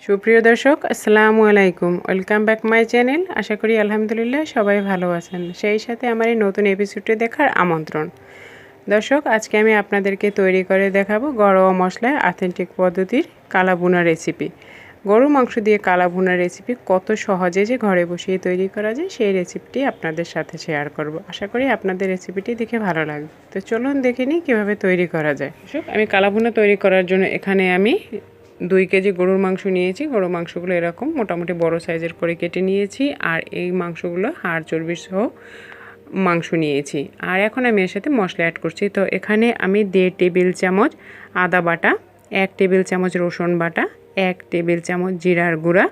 সুপ্রিয় দর্শক আসসালামু আলাইকুম, ওয়েলকাম ব্যাক মাই চ্যানেল। আশা করি আলহামদুলিল্লাহ সবাই ভালো আছেন। সেই সাথে আমার এই নতুন এপিসোডটি দেখার আমন্ত্রণ। দর্শক, আজকে আমি আপনাদেরকে তৈরি করে দেখাবো ঘরোয়া মশলায় অথেন্টিক পদ্ধতির কালা ভুনা রেসিপি। গরু মাংস দিয়ে কালা ভুনা রেসিপি কত সহজে যে ঘরে বসিয়ে তৈরি করা যায় সেই রেসিপিটি আপনাদের সাথে শেয়ার করব। আশা করি আপনাদের রেসিপিটি দেখে ভালো লাগবে। তো চলুন দেখে নিই কীভাবে তৈরি করা যায়। দর্শক, আমি কালা ভুনা তৈরি করার জন্য এখানে আমি 2 কেজি গরুর মাংস নিয়েছি। গরুর মাংসগুলো এরকম মোটামুটি বড় সাইজের করে কেটে নিয়েছি। আর এই মাংসগুলো হাড় চর্বি সহ মাংস নিয়েছি। আর এখন আমি এর সাথে মশলা অ্যাড করছি। তো এখানে আমি 1.5 টেবিল চামচ আদা বাটা, 1 টেবিল চামচ রসুন বাটা, 1 টেবিল চামচ জিরার গুঁড়া,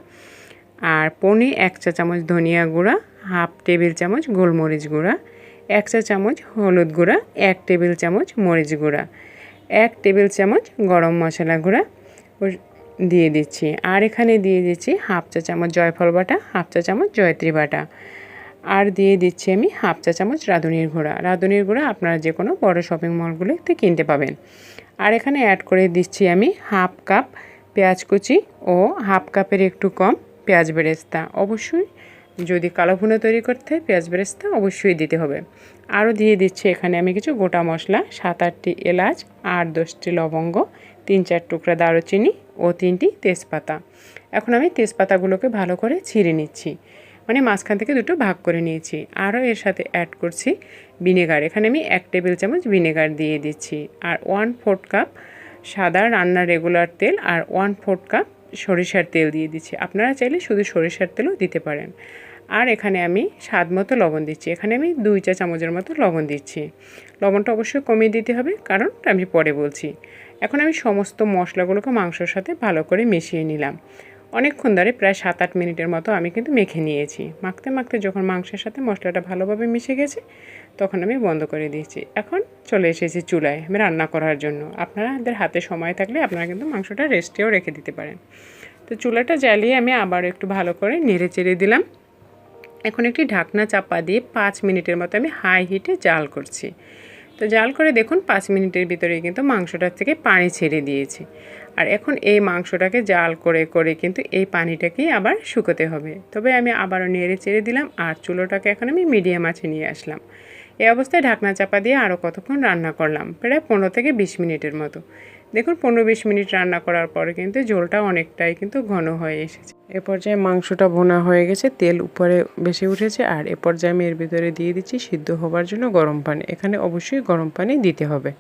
আর পৌনে 1 চা চামচ ধনিয়া গুঁড়া, হাফ টেবিল চামচ গোলমরিচ গুঁড়া, 1 চা চামচ হলুদ গুঁড়া, 1 টেবিল চামচ মরিচ গুঁড়া, 1 টেবিল চামচ গরম মশলা গুঁড়া দিয়ে দিচ্ছি। আর এখানে দিয়ে দিচ্ছি হাফ চা চামচ জয়ফল বাটা, হাফ চা চামচ জয়ত্রী বাটা, আর দিয়ে দিচ্ছি আমি হাফ চা চামচ রাঁধুনির গুঁড়া। রাঁধুনির গুঁড়া আপনারা যে কোনো বড় শপিং মলগুলোতে কিনতে পাবেন। আর এখানে অ্যাড করে দিচ্ছি আমি হাফ কাপ পেঁয়াজ কুচি ও হাফ কাপের একটু কম পেঁয়াজ বেরেস্তা। অবশ্যই যদি কালো ভুনা তৈরি করতে হয় পেঁয়াজ বেরেস্তা অবশ্যই দিতে হবে। আরও দিয়ে দিচ্ছি এখানে আমি কিছু গোটা মশলা, 7-8টি এলাচ, 8-10টি লবঙ্গ, 3-4 টুকরা দারুচিনি ও 3টি তেজপাতা। এখন আমি তেজপাতাগুলোকে ভালো করে ছিঁড়ে নিচ্ছি, মানে মাঝখান থেকে দুটো ভাগ করে নিয়েছি। আরও এর সাথে অ্যাড করছি ভিনেগার। এখানে আমি 1 টেবিল চামচ ভিনেগার দিয়ে দিচ্ছি। আর 1/4 কাপ সাদা রান্নার রেগুলার তেল আর 1/4 কাপ সরিষার তেল দিয়ে দিচ্ছি। আপনারা চাইলে শুধু সরিষার তেলও দিতে পারেন। আর এখানে আমি স্বাদ মতো লবণ দিচ্ছি। এখানে আমি 2 চা চামচের মতো লবণ দিচ্ছি। লবণটা অবশ্যই কমিয়ে দিতে হবে, কারণ আমি পরে বলছি। এখন আমি সমস্ত মশলাগুলোকে মাংসের সাথে ভালো করে মিশিয়ে নিলাম। অনেকক্ষণ ধরে প্রায় 7-8 মিনিটের মতো আমি কিন্তু মেখে নিয়েছি। মাখতে মাখতে যখন মাংসের সাথে মশলাটা ভালোভাবে মিশে গেছে তখন আমি বন্ধ করে দিয়েছি। এখন চলে এসেছি চুলায় আমি রান্না করার জন্য। আপনাদের হাতে সময় থাকলে আপনারা কিন্তু মাংসটা রেস্টেও রেখে দিতে পারেন। তো চুলাটা জ্বালিয়ে আমি আবার একটু ভালো করে নেড়ে চেড়ে দিলাম। এখন একটি ঢাকনা চাপা দিয়ে 5 মিনিটের মতো আমি হাই হিটে জাল করছি। তো জাল করে দেখুন 5 মিনিটের ভিতরেই কিন্তু মাংসটার থেকে পানি ছেড়ে দিয়েছে। আর এখন এই মাংসটাকে জাল করে করে কিন্তু এই পানিটাকেই আবার শুকোতে হবে। তবে আমি আবারও নেড়ে চেড়ে দিলাম আর চুলোটাকে এখন আমি মিডিয়াম আঁচে নিয়ে আসলাম। এই অবস্থায় ঢাকনা চাপা দিয়ে আরও কতক্ষণ রান্না করলাম, প্রায় 15 থেকে 20 মিনিটের মতো। দেখুন 15-20 মিনিট রান্না করার পরে কিন্তু ঝোলটা অনেকটাই কিন্তু ঘন হয়ে এসেছে। এ পর্যায়ে মাংসটা ভুনা হয়ে গেছে, তেল উপরে বেশি উঠেছে। আর এ পর্যায়ে আমি এর ভিতরে দিয়ে দিচ্ছি সিদ্ধ হবার জন্য গরম পানি। এখানে অবশ্যই গরম পানি দিতে হবে।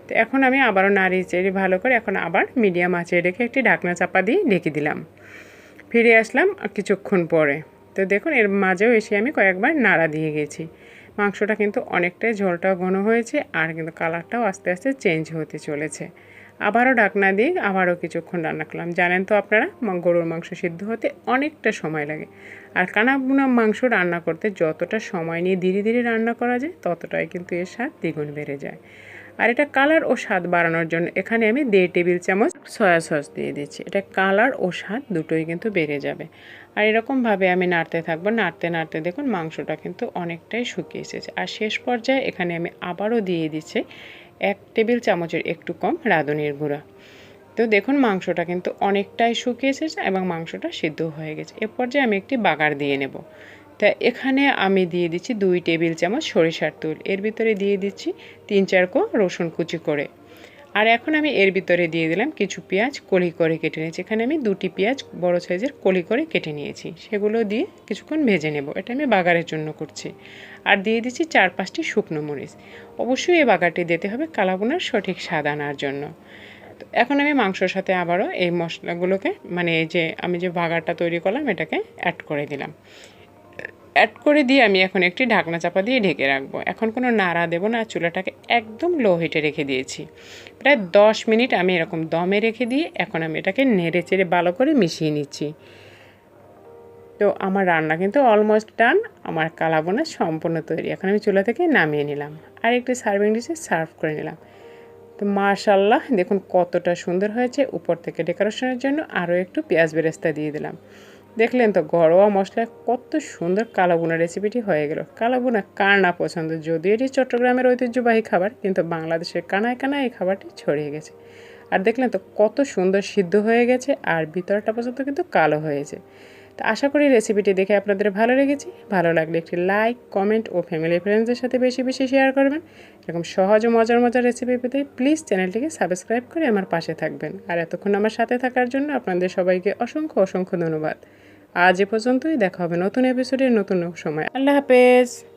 তো এখন আমি আবারও নাড়িয়ে চেড়ে ভালো করে এখন আবার মিডিয়াম আঁচে রেখে একটি ঢাকনা চাপা দিয়ে ঢেকে দিলাম। ফিরে আসলাম কিছুক্ষণ পরে। তো দেখুন এর মাঝেও এসে আমি কয়েকবার নাড়া দিয়ে গেছি। মাংসটা কিন্তু অনেকটাই ঝোলটাও ঘন হয়েছে আর কিন্তু কালারটাও আস্তে আস্তে চেঞ্জ হতে চলেছে। আবারও ঢাকনা দিয়ে আবারও কিছুক্ষণ রান্না করলাম। জানেন তো আপনারা গরুর মাংস সিদ্ধ হতে অনেকটা সময় লাগে। আর কানা ভুনা মাংস রান্না করতে যতটা সময় নিয়ে ধীরে ধীরে রান্না করা যায় ততটাই কিন্তু এর স্বাদ দ্বিগুণ বেড়ে যায়। আর এটা কালার ও স্বাদ বাড়ানোর জন্য এখানে আমি 1.5 টেবিল চামচ সয়া সস দিয়ে দিচ্ছি। এটা কালার ও স্বাদ দুটোই কিন্তু বেড়ে যাবে। আর এরকমভাবে আমি নাড়তে থাকবো। নাড়তে নাড়তে দেখুন মাংসটা কিন্তু অনেকটাই শুকিয়ে এসেছে। আর শেষ পর্যায়ে এখানে আমি আবারও দিয়ে দিচ্ছি 1 টেবিল চামচের একটু কম রাঁধুনির গুঁড়া। তো দেখুন মাংসটা কিন্তু অনেকটাই শুকিয়ে এসেছে এবং মাংসটা সিদ্ধ হয়ে গেছে। এ পর্যায়ে আমি একটি বাগার দিয়ে নেব। তা এখানে আমি দিয়ে দিচ্ছি 2 টেবিল চামচ সরিষার তেল। এর ভিতরে দিয়ে দিচ্ছি 3-4 কোয়া রসুন কুচি করে। আর এখন আমি এর ভিতরে দিয়ে দিলাম কিছু পেঁয়াজ কলি করে কেটে নিয়েছি। এখানে আমি 2টি পেঁয়াজ বড় সাইজের কলি করে কেটে নিয়েছি। সেগুলো দিয়ে কিছুক্ষণ ভেজে নেব। এটা আমি বাগারের জন্য করছি। আর দিয়ে দিচ্ছি 4-5টি শুকনো মরিচ। অবশ্যই এই বাগারটি দিতে হবে কালা ভুনার সঠিক স্বাদ আনার জন্য। তো এখন আমি মাংসর সাথে আবারও এই মশলাগুলোকে মানে এই যে আমি যে বাগারটা তৈরি করলাম এটাকে অ্যাড করে দিলাম। অ্যাড করে দিয়ে আমি এখন একটি ঢাকনা চাপা দিয়ে ঢেকে রাখবো। এখন কোনো নাড়া দেবো না, চুলাটাকে একদম লো হিটে রেখে দিয়েছি। প্রায় 10 মিনিট আমি এরকম দমে রেখে দিয়ে এখন আমি এটাকে নেড়ে চেড়ে ভালো করে মিশিয়ে নিচ্ছি। তো আমার রান্না কিন্তু অলমোস্ট ডান। আমার কালা ভুনা সম্পূর্ণ তৈরি। এখন আমি চুলা থেকে নামিয়ে নিলাম আর একটি সার্ভিং ডিশে সার্ভ করে নিলাম। তো মাশাআল্লাহ দেখুন কতটা সুন্দর হয়েছে। উপর থেকে ডেকোরেশনের জন্য আরও একটু পেঁয়াজ বেরেস্তা দিয়ে দিলাম। দেখলেন তো ঘরোয়া মশলায় কত সুন্দর কালা ভুনা রেসিপিটি হয়ে গেল। কালা ভুনা কার না পছন্দ, যদিও এটি চট্টগ্রামের ঐতিহ্যবাহী খাবার, কিন্তু বাংলাদেশের কানায় কানায় এই খাবারটি ছড়িয়ে গেছে। আর দেখলেন তো কত সুন্দর সিদ্ধ হয়ে গেছে আর ভিতরটা পর্যন্ত কিন্তু কালো হয়েছে। তো আশা করি রেসিপিটি দেখে আপনাদের ভালো লেগেছে। ভালো লাগলে একটি লাইক, কমেন্ট ও ফ্যামিলি ফ্রেন্ডসদের সাথে বেশি বেশি শেয়ার করবেন। এরকম সহজ ও মজার মজার রেসিপি পেতে প্লিজ চ্যানেলটিকে সাবস্ক্রাইব করে আমার পাশে থাকবেন। আর এতক্ষণ আমার সাথে থাকার জন্য আপনাদের সবাইকে অসংখ্য অসংখ্য ধন্যবাদ। আজ এ পর্যন্তই, দেখা হবে নতুন এপিসোডে নতুন সময়। আল্লাহ হাফেজ।